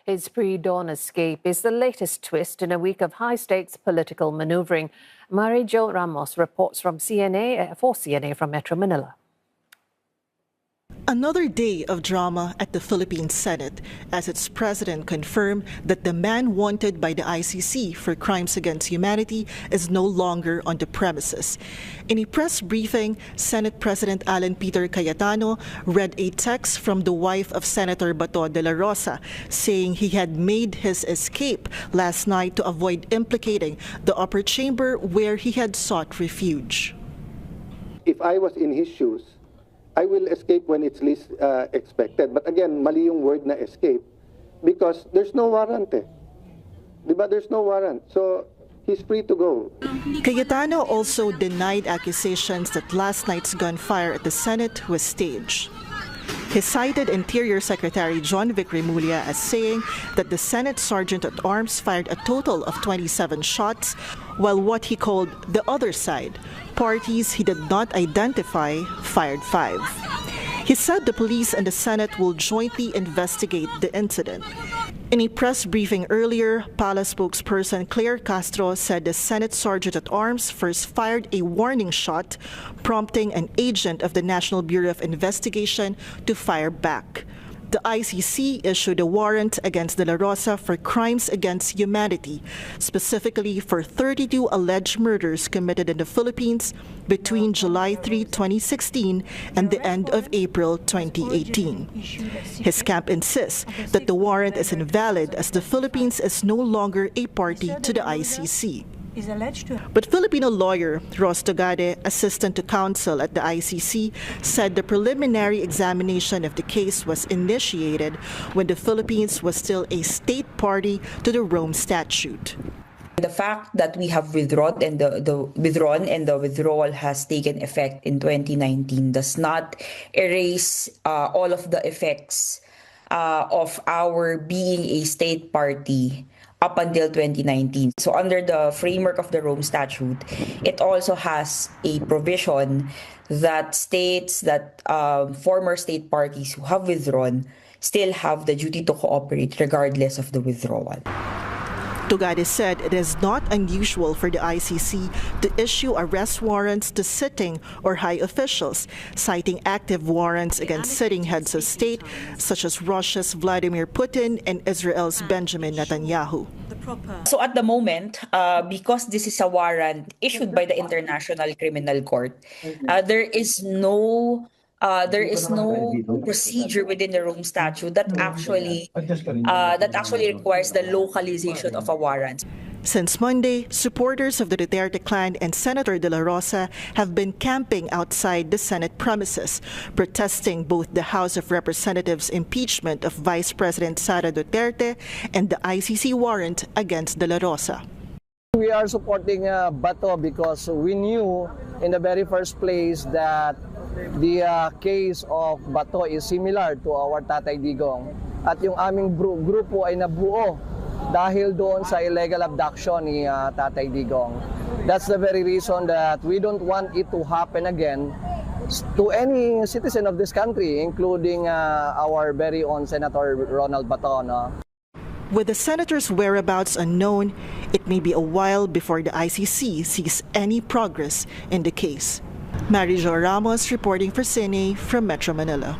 His pre-dawn escape is the latest twist in a week of high-stakes political maneuvering. Mariejo Ramos reports for CNA from Metro Manila. Another day of drama at the Philippine Senate as its president confirmed that the man wanted by the ICC for crimes against humanity is no longer on the premises. In a press briefing, Senate President Alan Peter Cayetano read a text from the wife of Senator Dela Rosa saying he had made his escape last night to avoid implicating the upper chamber where he had sought refuge. If I was in his shoes, I will escape when it's least expected. But again, mali yung word na escape because there's no warrant eh. Diba? There's no warrant. So he's free to go. Cayetano also denied accusations that last night's gunfire at the Senate was staged. He cited Interior Secretary John Vic Remulla as saying that the Senate Sergeant-at-Arms fired a total of 27 shots, while what he called the other side, parties he did not identify, fired 5. He said the police and the Senate will jointly investigate the incident. In a press briefing earlier, PALA spokesperson Claire Castro said the Senate Sergeant-at-Arms first fired a warning shot, prompting an agent of the National Bureau of Investigation to fire back. The ICC issued a warrant against Dela Rosa for crimes against humanity, specifically for 32 alleged murders committed in the Philippines between July 3, 2016 and the end of April 2018. His camp insists that the warrant is invalid as the Philippines is no longer a party to the ICC. But Filipino lawyer Ros Togade, assistant to counsel at the ICC, said the preliminary examination of the case was initiated when the Philippines was still a state party to the Rome Statute. The fact that we have withdrawn and the withdrawal has taken effect in 2019 does not erase all of the effects of our being a state party up until 2019. So under the framework of the Rome Statute, it also has a provision that states that former state parties who have withdrawn still have the duty to cooperate regardless of the withdrawal. Togade said it is not unusual for the ICC to issue arrest warrants to sitting or high officials, citing active warrants against sitting heads of state such as Russia's Vladimir Putin and Israel's Benjamin Netanyahu. So at the moment, because this is a warrant issued by the International Criminal Court, there is no procedure within the Rome Statute that actually requires the localization of a warrant. Since Monday, supporters of the Duterte clan and Senator Dela Rosa have been camping outside the Senate premises, protesting both the House of Representatives' impeachment of Vice President Sara Duterte and the ICC warrant against Dela Rosa. We are supporting Bato because we knew in the very first place that the case of Bato is similar to our Tatay Digong. At yung aming grupo ay nabuo dahil doon sa illegal abduction ni Tatay Digong. That's the very reason that we don't want it to happen again to any citizen of this country, including our very own Senator Ronald Bato. No? With the senator's whereabouts unknown, it may be a while before the ICC sees any progress in the case. Mariejo Ramos reporting for CNA from Metro Manila.